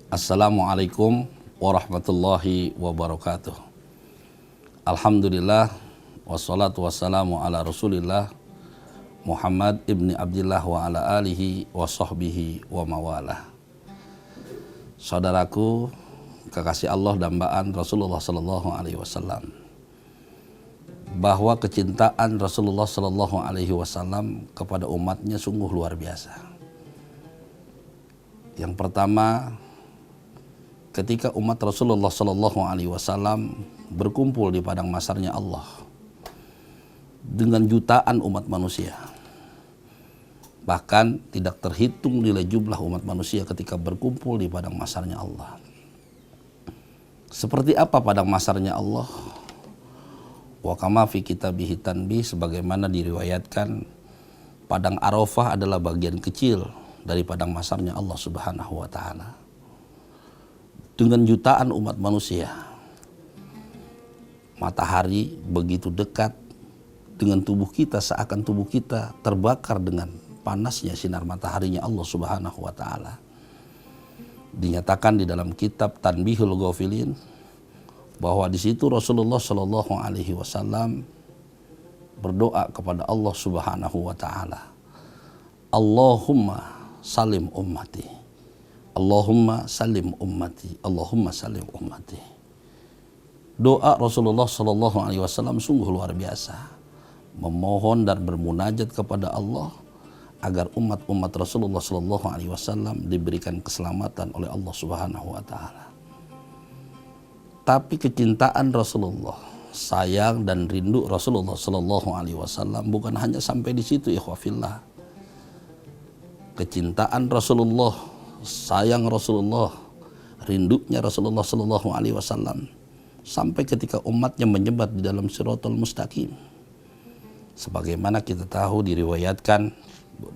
Assalamualaikum warahmatullahi wabarakatuh. Alhamdulillah wassalatu wassalamu ala Rasulillah Muhammad ibni Abdillah wa ala alihi wa sahbihi wa mawalah. Saudaraku, kekasih Allah dambaan Rasulullah sallallahu alaihi wasallam, bahwa kecintaan Rasulullah sallallahu alaihi wasallam kepada umatnya sungguh luar biasa. Yang pertama, ketika umat Rasulullah sallallahu alaihi wasallam berkumpul di padang mahsyarnya Allah dengan jutaan umat manusia, bahkan tidak terhitung nilai jumlah umat manusia ketika berkumpul di padang mahsyarnya Allah. Seperti apa padang mahsyarnya Allah? Wa kama fi kitabihi tanbih, sebagaimana diriwayatkan, padang Arafah adalah bagian kecil dari padang mahsyarnya Allah Subhanahu wa taala. Dengan jutaan umat manusia, matahari begitu dekat dengan tubuh kita, seakan tubuh kita terbakar dengan panasnya sinar mataharinya Allah Subhanahu wa taala. Dinyatakan di dalam kitab Tanbihul Ghafilin bahwa di situ Rasulullah Shallallahu alaihi wasallam berdoa kepada Allah Subhanahu wa taala, Allahumma salim ummati, Allahumma salim ummati, Allahumma salim ummati. Doa Rasulullah Shallallahu alaihi wasallam sungguh luar biasa, memohon dan bermunajat kepada Allah agar umat-umat Rasulullah Shallallahu alaihi wasallam diberikan keselamatan oleh Allah Subhanahu wa taala. Tapi kecintaan Rasulullah, sayang dan rindu Rasulullah Shallallahu alaihi wasallam bukan hanya sampai di situ, ikhwafillah. Kecintaan Rasulullah, sayang Rasulullah, rindunya Rasulullah Sallallahu Alaihi Wasallam sampai ketika umatnya menyebat di dalam Shiratal Mustaqim. Sebagaimana kita tahu diriwayatkan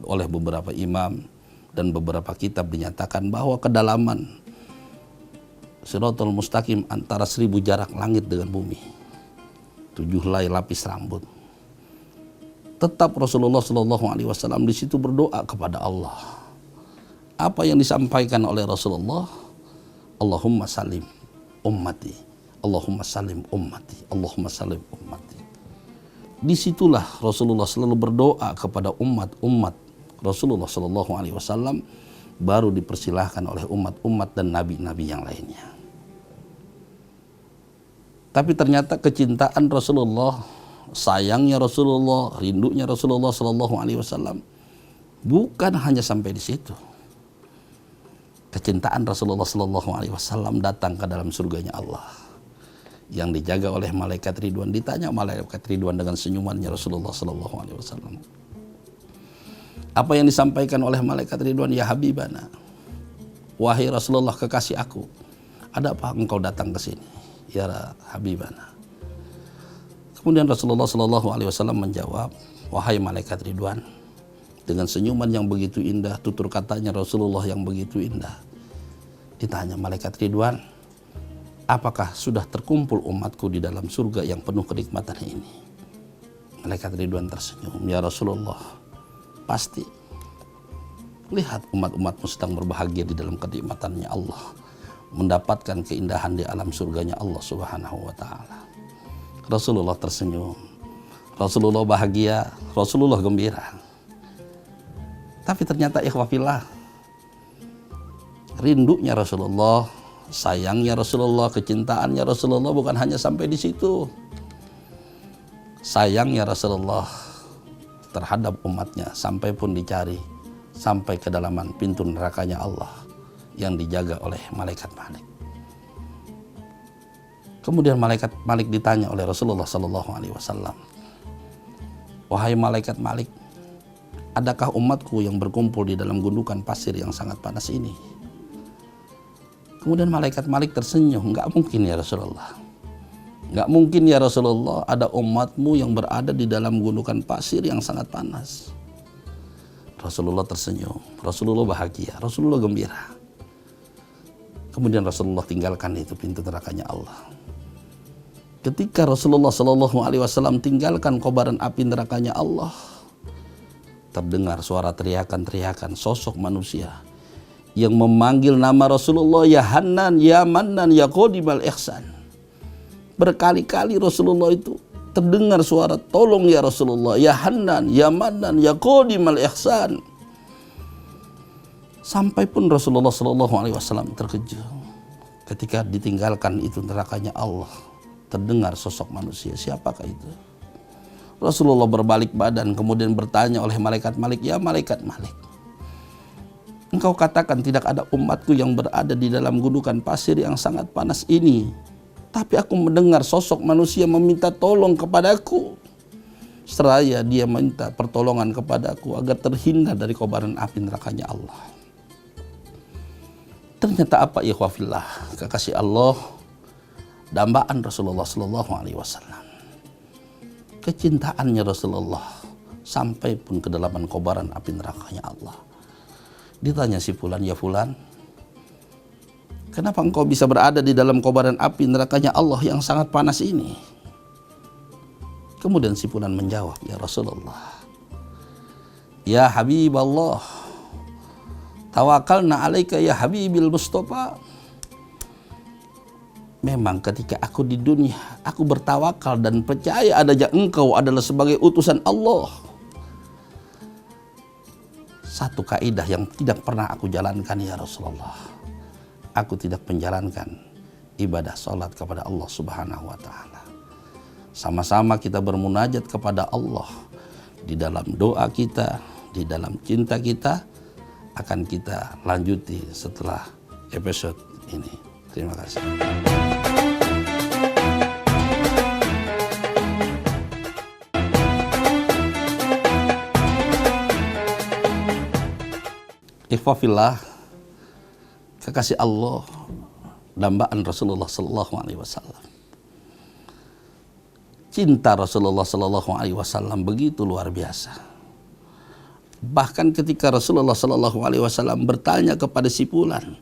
oleh beberapa imam dan beberapa kitab, dinyatakan bahwa kedalaman Shiratal Mustaqim antara 1000 jarak langit dengan bumi, 7 helai lapis rambut. Tetap Rasulullah Sallallahu Alaihi Wasallam di situ berdoa kepada Allah. Apa yang disampaikan oleh Rasulullah? Allahumma salim ummati, Allahumma salim ummati, Allahumma salim ummati. Disitulah Rasulullah selalu berdoa kepada umat-umat Rasulullah Sallallahu Alaihi Wasallam, baru dipersilahkan oleh umat-umat dan nabi-nabi yang lainnya. Tapi ternyata kecintaan Rasulullah, sayangnya Rasulullah, rindunya Rasulullah Sallallahu Alaihi Wasallam bukan hanya sampai di situ. Kecintaan Rasulullah Sallallahu Alaihi Wasallam datang ke dalam surganya Allah yang dijaga oleh malaikat Ridwan. Ditanya malaikat Ridwan dengan senyumannya Rasulullah Sallallahu Alaihi Wasallam, apa yang disampaikan oleh malaikat Ridwan? Ya Habibana, wahai Rasulullah kekasih aku, ada apa engkau datang ke sini? Ya Habibana. Kemudian Rasulullah Sallallahu Alaihi Wasallam menjawab, wahai malaikat Ridwan, dengan senyuman yang begitu indah, tutur katanya Rasulullah yang begitu indah. Ditanya malaikat Ridwan, apakah sudah terkumpul umatku di dalam surga yang penuh kenikmatan ini? Malaikat Ridwan tersenyum, ya Rasulullah, pasti. Lihat umat-umatmu sedang berbahagia di dalam kenikmatannya Allah, mendapatkan keindahan di alam surganya Allah Subhanahu wa taala. Rasulullah tersenyum, Rasulullah bahagia, Rasulullah gembira. Tapi ternyata ikhwafillah, rindunya Rasulullah, sayangnya Rasulullah, kecintaannya Rasulullah bukan hanya sampai di situ. Sayangnya Rasulullah terhadap umatnya sampai pun dicari sampai kedalaman pintu nerakanya Allah yang dijaga oleh malaikat Malik. Kemudian malaikat Malik ditanya oleh Rasulullah Sallallahu Alaihi Wasallam, wahai malaikat Malik, adakah umatku yang berkumpul di dalam gundukan pasir yang sangat panas ini? Kemudian malaikat Malik tersenyum, enggak mungkin ya Rasulullah. Enggak mungkin ya Rasulullah ada umatmu yang berada di dalam gundukan pasir yang sangat panas. Rasulullah tersenyum, Rasulullah bahagia, Rasulullah gembira. Kemudian Rasulullah tinggalkan itu pintu nerakanya Allah. Ketika Rasulullah Shallallahu Alaihi Wasallam tinggalkan kobaran api nerakanya Allah, terdengar suara teriakan-teriakan sosok manusia yang memanggil nama Rasulullah, ya Hanan, ya Mannan, ya Qadimal Ihsan. Berkali-kali Rasulullah itu terdengar suara tolong ya Rasulullah, ya Hanan, ya Mannan, ya Qadimal Ihsan. Sampai pun Rasulullah SAW terkejut ketika ditinggalkan itu nerakanya Allah. Terdengar sosok manusia, siapakah itu? Rasulullah berbalik badan kemudian bertanya oleh malaikat Malik, ya malaikat Malik, engkau katakan tidak ada umatku yang berada di dalam gundukan pasir yang sangat panas ini, tapi aku mendengar sosok manusia meminta tolong kepadaku, seraya dia minta pertolongan kepadaku agar terhindar dari kobaran api nerakanya Allah. Ternyata apa ya ikhwafillah, kekasih Allah, dambaan Rasulullah SAW, kecintaannya Rasulullah sampai pun ke dalam kobaran api nerakanya Allah. Ditanya si fulan, ya fulan, kenapa engkau bisa berada di dalam kobaran api nerakanya Allah yang sangat panas ini? Kemudian si fulan menjawab, ya Rasulullah, ya Habiballah, tawakalna alaika ya Habibil Mustafa. Memang ketika aku di dunia, aku bertawakal dan percaya adanya engkau adalah sebagai utusan Allah. Satu kaidah yang tidak pernah aku jalankan ya Rasulullah, aku tidak menjalankan ibadah salat kepada Allah Subhanahu wa taala. Sama-sama kita bermunajat kepada Allah di dalam doa kita, di dalam cinta kita, akan kita lanjuti setelah episode ini. Terima kasih. Ikhwafillah, kekasih Allah, dambaan Rasulullah Sallallahu Alaihi Wasallam. Cinta Rasulullah Sallallahu Alaihi Wasallam begitu luar biasa. Bahkan ketika Rasulullah Sallallahu Alaihi Wasallam bertanya kepada si fulan,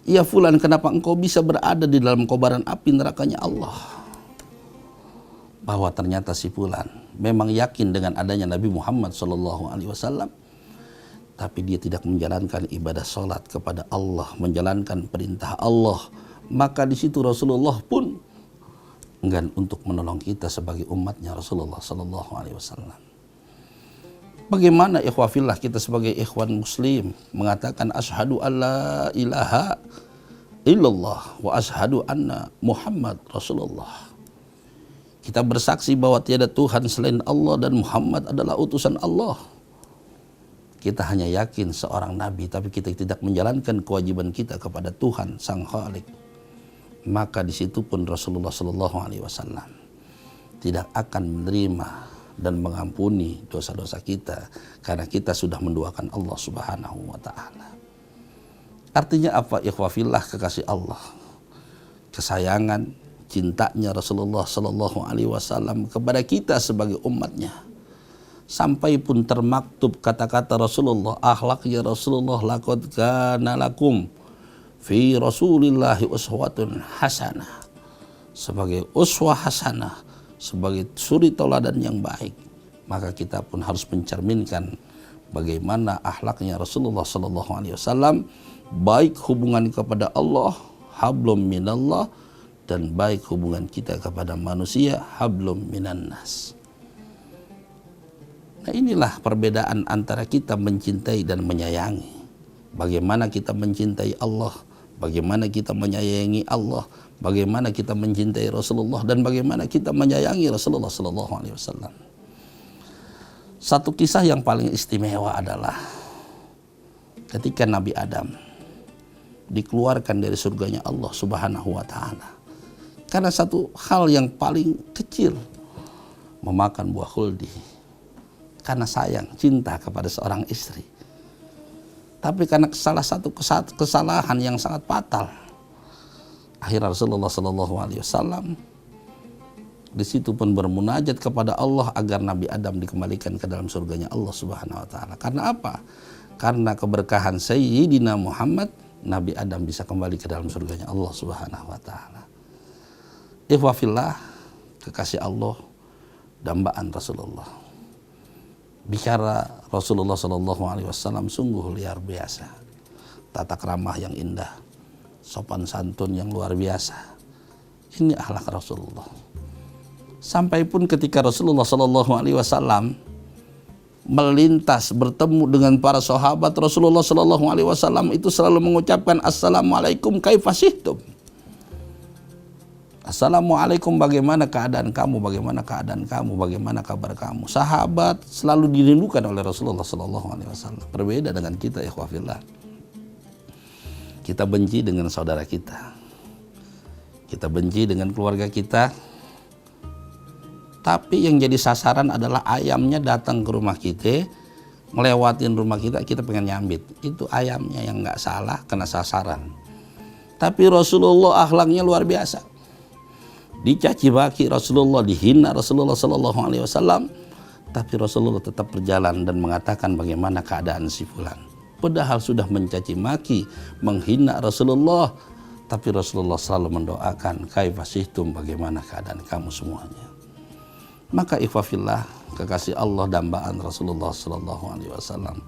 ya fulan, kenapa engkau bisa berada di dalam kobaran api nerakanya Allah? Bahwa ternyata si fulan memang yakin dengan adanya Nabi Muhammad Sallallahu Alaihi Wasallam, tapi dia tidak menjalankan ibadah salat kepada Allah, menjalankan perintah Allah. Maka di situ Rasulullah pun enggan untuk menolong kita sebagai umatnya Rasulullah Sallallahu Alaihi Wasallam. Bagaimana ikhwafillah kita sebagai ikhwan muslim mengatakan asyhadu alla ilaha illallah wa asyhadu anna Muhammad Rasulullah. Kita bersaksi bahwa tiada Tuhan selain Allah dan Muhammad adalah utusan Allah. Kita hanya yakin seorang nabi, tapi kita tidak menjalankan kewajiban kita kepada Tuhan Sang Khalik. Maka di situ pun Rasulullah Sallallahu Alaihi Wasallam tidak akan menerima dan mengampuni dosa-dosa kita karena kita sudah menduakan Allah Subhanahu wa taala. Artinya apa ikhwafillah kekasih Allah? Kesayangan, cintanya Rasulullah Sallallahu Alaihi Wasallam kepada kita sebagai umatnya. Sampai pun termaktub kata-kata Rasulullah, akhlaknya Rasulullah, laqad kana lakum fi Rasulillahi uswatun hasanah. Sebagai uswah hasanah, sebagai suri tauladan yang baik, maka kita pun harus mencerminkan bagaimana akhlaknya Rasulullah Sallallahu Alaihi Wasallam, baik hubungan kepada Allah, hablum minallah, dan baik hubungan kita kepada manusia, hablum minan nas. Nah, inilah perbedaan antara kita mencintai dan menyayangi. Bagaimana kita mencintai Allah, bagaimana kita menyayangi Allah, bagaimana kita mencintai Rasulullah, dan bagaimana kita menyayangi Rasulullah Sallallahu Alaihi Wasallam. Satu kisah yang paling istimewa adalah ketika Nabi Adam dikeluarkan dari surganya Allah Subhanahu wa taala karena satu hal yang paling kecil, memakan buah khuldi. Karena sayang, cinta kepada seorang istri. Tapi karena salah satu kesalahan yang sangat fatal, akhirnya Rasulullah Sallallahu Alaihi Wasallam di situ pun bermunajat kepada Allah agar Nabi Adam dikembalikan ke dalam surganya Allah Subhanahu Wa Taala. Karena apa? Karena keberkahan Sayyidina Muhammad, Nabi Adam bisa kembali ke dalam surganya Allah Subhanahu Wa Taala. Ikhwafillah, kekasih Allah, dambaan Rasulullah. Bicara Rasulullah Sallallahu Alaihi Wasallam sungguh luar biasa. tata krama yang indah, sopan santun yang luar biasa. Ini akhlak Rasulullah. Sampai pun ketika Rasulullah Shallallahu Alaihi Wasallam melintas bertemu dengan para sahabat, Rasulullah Shallallahu Alaihi Wasallam itu selalu mengucapkan Assalamualaikum kaifasihtum. Assalamualaikum, bagaimana keadaan kamu, bagaimana keadaan kamu, bagaimana kabar kamu. Sahabat selalu dirindukan oleh Rasulullah Shallallahu Alaihi Wasallam. Berbeda dengan kita, ikhwah fillah. Kita benci dengan saudara kita, kita benci dengan keluarga kita, tapi yang jadi sasaran adalah ayamnya datang ke rumah kita, ngelewatin rumah kita, kita pengen nyambit. Itu ayamnya yang nggak salah, kena sasaran. Tapi Rasulullah akhlaknya luar biasa. Dicaci maki Rasulullah, dihina Rasulullah Sallallahu Alaihi Wasallam, tapi Rasulullah tetap berjalan dan mengatakan bagaimana keadaan si fulan. Padahal sudah mencaci maki, menghina Rasulullah, tapi Rasulullah selalu mendoakan kaifasihtum, bagaimana keadaan kamu semuanya. Maka ikhwafillah, kekasih Allah dambaan Rasulullah Sallallahu Alaihi Wasallam,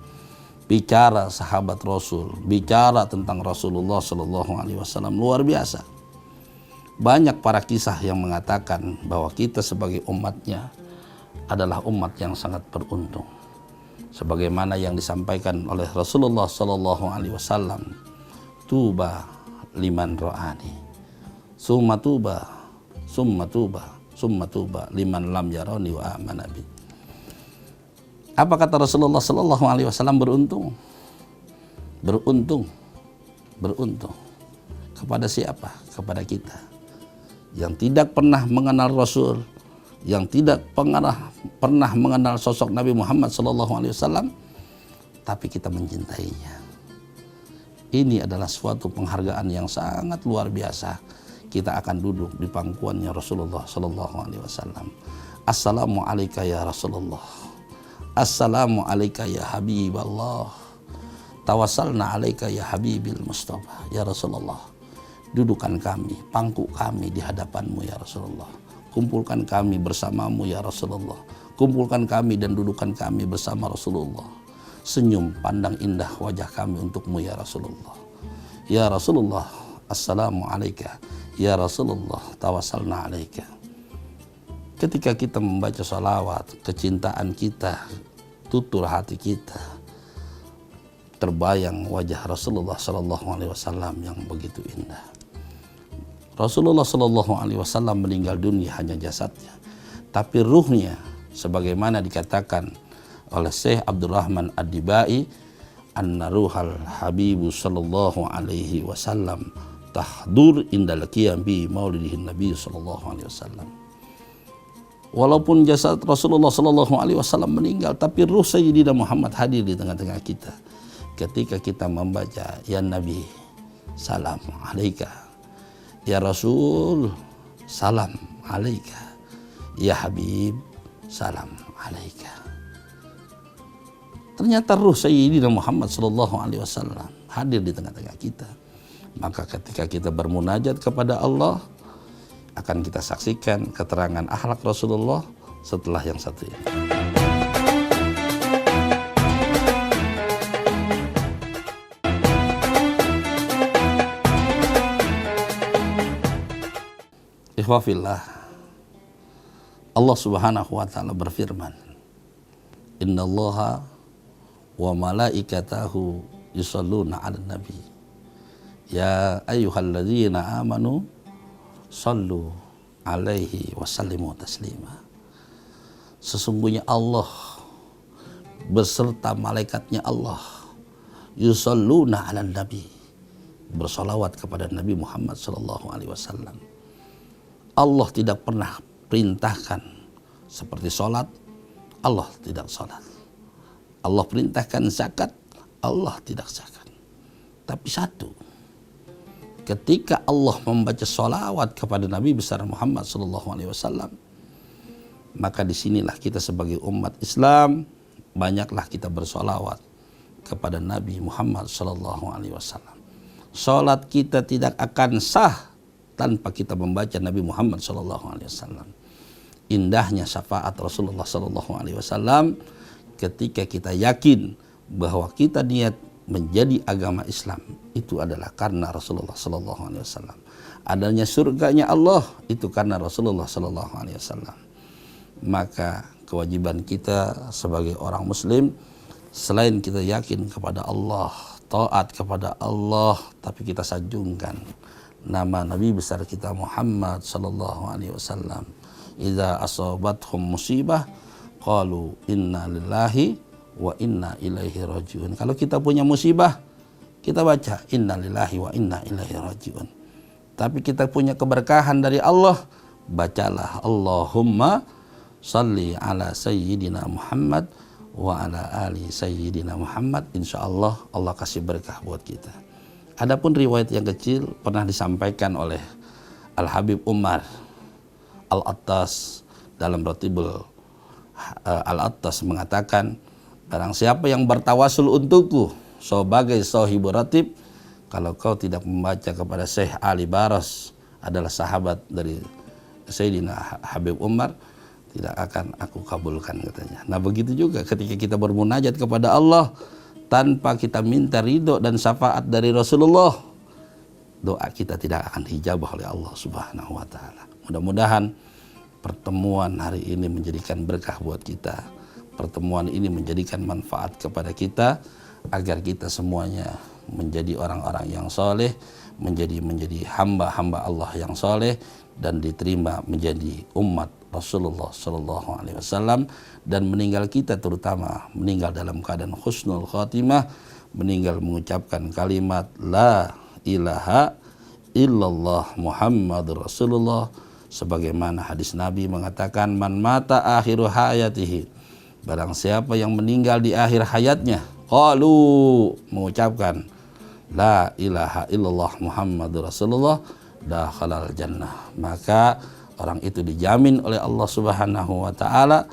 bicara sahabat Rasul, bicara tentang Rasulullah Sallallahu Alaihi Wasallam luar biasa. Banyak para kisah yang mengatakan bahwa kita sebagai umatnya adalah umat yang sangat beruntung. Sebagaimana yang disampaikan oleh Rasulullah Sallallahu Alaihi Wasallam, tuba liman ro'ani, summa tuba, summa tuba, summa tuba liman lam yaroni wa amanabi. Apa kata Rasulullah Sallallahu Alaihi Wasallam? Beruntung, beruntung, beruntung. Kepada siapa? Kepada kita yang tidak pernah mengenal Rasul, yang tidak pernah mengenal sosok Nabi Muhammad SAW, tapi kita mencintainya. Ini adalah suatu penghargaan yang sangat luar biasa. Kita akan duduk di pangkuannya Rasulullah SAW. Assalamu alayka ya Rasulullah, assalamu alayka ya Habiballah, tawassalna alayka ya Habibil Mustafa. Ya Rasulullah, dudukan kami, pangku kami di hadapanmu ya Rasulullah. Kumpulkan kami bersamamu ya Rasulullah. Kumpulkan kami dan dudukan kami bersama Rasulullah. Senyum pandang indah wajah kami untukmu ya Rasulullah. Ya Rasulullah, assalamu alayka. Ya Rasulullah, tawassalna alayka. Ketika kita membaca salawat, kecintaan kita tutur hati kita, terbayang wajah Rasulullah Sallallahu Alaihi Wasallam yang begitu indah. Rasulullah Sallallahu Alaihi Wasallam meninggal dunia hanya jasadnya, tapi ruhnya, sebagaimana dikatakan oleh Syekh Abdurrahman Ad-Dibai, anna ruhal Habibu Sallallahu Alaihi Wasallam tahdur indal qiyam bi maulidihin Nabi Sallallahu Alaihi Wasallam. Walaupun jasad Rasulullah Sallallahu Alaihi Wasallam meninggal, tapi ruh Sayyidina Muhammad hadir di tengah-tengah kita. Ketika kita membaca ya Nabi salam alaika, ya Rasul salam alaika, ya Habib salam alaika. Ternyata ruh Sayyidina Muhammad Sallallahu Alaihi Wasallam hadir di tengah-tengah kita. Maka ketika kita bermunajat kepada Allah, akan kita saksikan keterangan akhlak Rasulullah setelah yang satu ini. Ikhwafillah, Allah Subhanahu wa taala berfirman, innallaha wa malaikatahu yusholluna 'alan nabi ya ayyuhalladzina amanu shallu 'alaihi wa sallimu taslima. Sesungguhnya Allah beserta malaikatnya Allah yusholluna 'alan nabi, bersolawat kepada Nabi Muhammad sallallahu alaihi wasallam. Allah tidak pernah perintahkan seperti sholat, Allah tidak sholat. Allah perintahkan zakat, Allah tidak zakat. Tapi satu, ketika Allah membaca sholawat kepada Nabi besar Muhammad SAW, maka disinilah kita sebagai umat Islam banyaklah kita bersolawat kepada Nabi Muhammad SAW. Sholat kita tidak akan sah tanpa kita membaca Nabi Muhammad SAW. Indahnya syafaat Rasulullah SAW ketika kita yakin bahwa kita niat menjadi agama Islam itu adalah karena Rasulullah Sallallahu Alaihi Wasallam. Adanya surganya Allah itu karena Rasulullah Sallallahu Alaihi Wasallam. Maka kewajiban kita sebagai orang Muslim, selain kita yakin kepada Allah, taat kepada Allah, tapi kita sanjungkan nama Nabi besar kita Muhammad Sallallahu Alaihi Wasallam. Idza asabathum musibah qalu inna lillahi wa inna ilaihi rajiun. Kalau kita punya musibah, kita baca inna lillahi wa inna ilaihi rajiun. Tapi kita punya keberkahan dari Allah, bacalah Allahumma salli ala sayyidina Muhammad wa ala ali sayyidina Muhammad. Insyaallah Allah kasih berkah buat kita. Adapun riwayat yang kecil pernah disampaikan oleh Al-Habib Umar Al-Attas dalam Ratibul Al-Attas mengatakan, barang siapa yang bertawasul untukku sebagai sahibul ratib, kalau kau tidak membaca kepada Syekh Ali Baras, adalah sahabat dari Sayyidina Habib Umar, tidak akan aku kabulkan, katanya. Nah begitu juga ketika kita bermunajat kepada Allah tanpa kita minta ridho dan syafaat dari Rasulullah, doa kita tidak akan dijabah oleh Allah Subhanahu wa taala. Mudah-mudahan pertemuan hari ini menjadikan berkah buat kita. Pertemuan ini menjadikan manfaat kepada kita agar kita semuanya menjadi orang-orang yang soleh, menjadi hamba-hamba Allah yang soleh, dan diterima menjadi umat Rasulullah Sallallahu Alaihi Wasallam, dan meninggal kita terutama meninggal dalam keadaan husnul khatimah, meninggal mengucapkan kalimat la ilaha illallah Muhammadur Rasulullah, sebagaimana hadis Nabi mengatakan man mata akhiru hayatihi, barang siapa yang meninggal di akhir hayatnya, qalu mengucapkan la ilaha illallah Muhammadur Rasulullah, dakhalal jannah, maka orang itu dijamin oleh Allah Subhanahu wa taala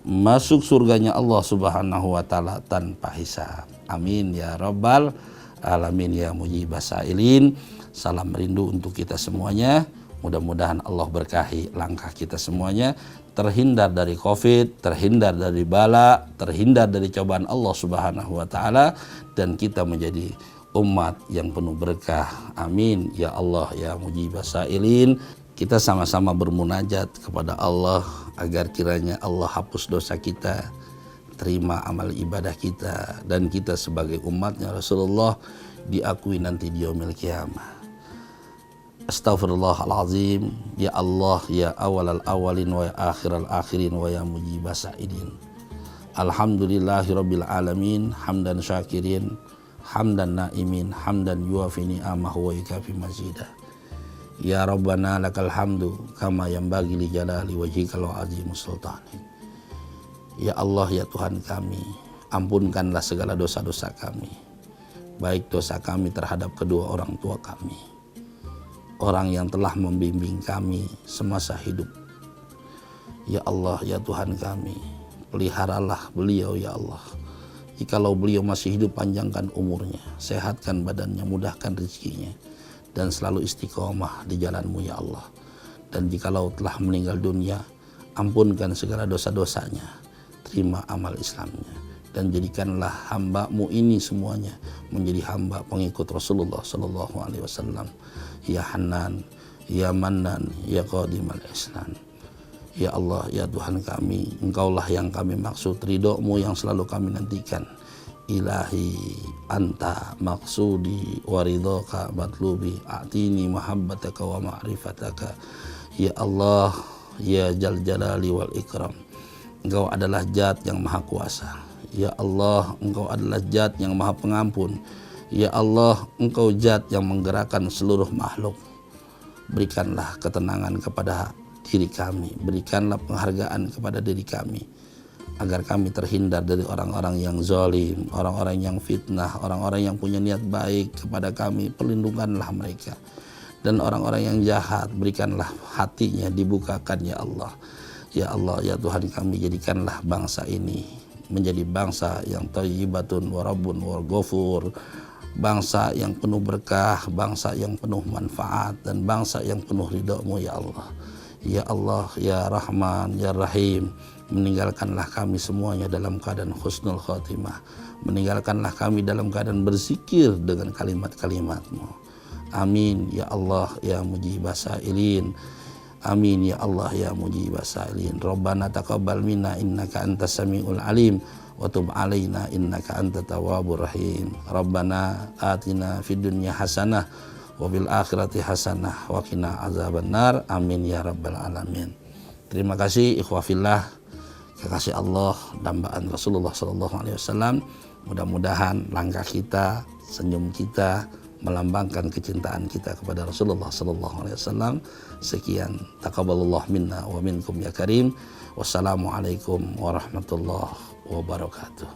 masuk surganya Allah Subhanahu wa taala tanpa hisab. Amin ya rabbal alamin ya mujibas sailin. Salam rindu untuk kita semuanya. Mudah-mudahan Allah berkahi langkah kita semuanya, terhindar dari Covid, terhindar dari bala, terhindar dari cobaan Allah Subhanahu wa taala, dan kita menjadi umat yang penuh berkah. Amin ya Allah ya mujibas sailin. Kita sama-sama bermunajat kepada Allah agar kiranya Allah hapus dosa kita, terima amal ibadah kita, dan kita sebagai umatnya Rasulullah diakui nanti di yaumil qiyamah. Astaghfirullahalazim. Ya Allah ya awalal awalin wa ya akhiral akhirin wa ya mujibas sailin. Alhamdulillahirabbil alamin, hamdan syakirin, hamdan naimin, hamdan yuafi ni'amahu wa yukafi mazidah. Ya Rabbana lakal hamdu kama yanbaghi li jalali wajhikal azimus sultani. Ya Allah ya Tuhan kami, ampunkanlah segala dosa-dosa kami, baik dosa kami terhadap kedua orang tua kami, orang yang telah membimbing kami semasa hidup. Ya Allah ya Tuhan kami, peliharalah beliau ya Allah. Jikalau beliau masih hidup, panjangkan umurnya, sehatkan badannya, mudahkan rezekinya, dan selalu istiqomah di jalan-Mu ya Allah. Dan jikalau telah meninggal dunia, ampunkan segala dosa-dosanya, terima amal Islamnya, dan jadikanlah hamba-Mu ini semuanya menjadi hamba pengikut Rasulullah Sallallahu Alaihi Wasallam. Ya Hanan, Ya Mannan, Ya Qadimal Ihsan. Ya Allah, ya Tuhan kami, Engkaulah yang kami maksud, ridho-Mu yang selalu kami nantikan. Ilahi anta maksudi wa ridhoka matlubi, a'tini mahabbataka wa ma'rifataka. Ya Allah, ya Jal Jalali wal Ikram, Engkau adalah Zat yang maha kuasa. Ya Allah, Engkau adalah Zat yang maha pengampun. Ya Allah, Engkau Zat yang menggerakkan seluruh makhluk. Berikanlah ketenangan kepada diri kami, berikanlah penghargaan kepada diri kami, agar kami terhindar dari orang-orang yang zalim, orang-orang yang fitnah, orang-orang yang punya niat baik kepada kami, perlindunganlah mereka. Dan orang-orang yang jahat, berikanlah hatinya dibukakan ya Allah. Ya Allah, ya Tuhan kami, jadikanlah bangsa ini menjadi bangsa yang thayyibatun wa rabbun wa ghafur, bangsa yang penuh berkah, bangsa yang penuh manfaat, dan bangsa yang penuh ridho-Mu ya Allah. Ya Allah, ya Rahman, ya Rahim, meninggalkanlah kami semuanya dalam keadaan husnul khotimah, meninggalkanlah kami dalam keadaan berzikir dengan kalimat-kalimat-Mu. Amin ya Allah ya mujibas sa'ilin. Amin ya Allah ya mujibas sa'ilin. Rabbana taqabbal minna innaka antas samiul alim wa tub alaina innaka antat tawwabur rahim. Rabbana atina fid dunya hasanah wa fil akhirati hasanah wa qina azabannar. Amin ya rabbal alamin. Terima kasih ikhwah fillah, kekasih Allah, dambaan Rasulullah sallallahu alaihi wasallam. Mudah-mudahan langkah kita, senyum kita melambangkan kecintaan kita kepada Rasulullah sallallahu alaihi wasallam. Sekian, taqabbalallah minna wa minkum ya karim. Wassalamualaikum warahmatullahi wabarakatuh.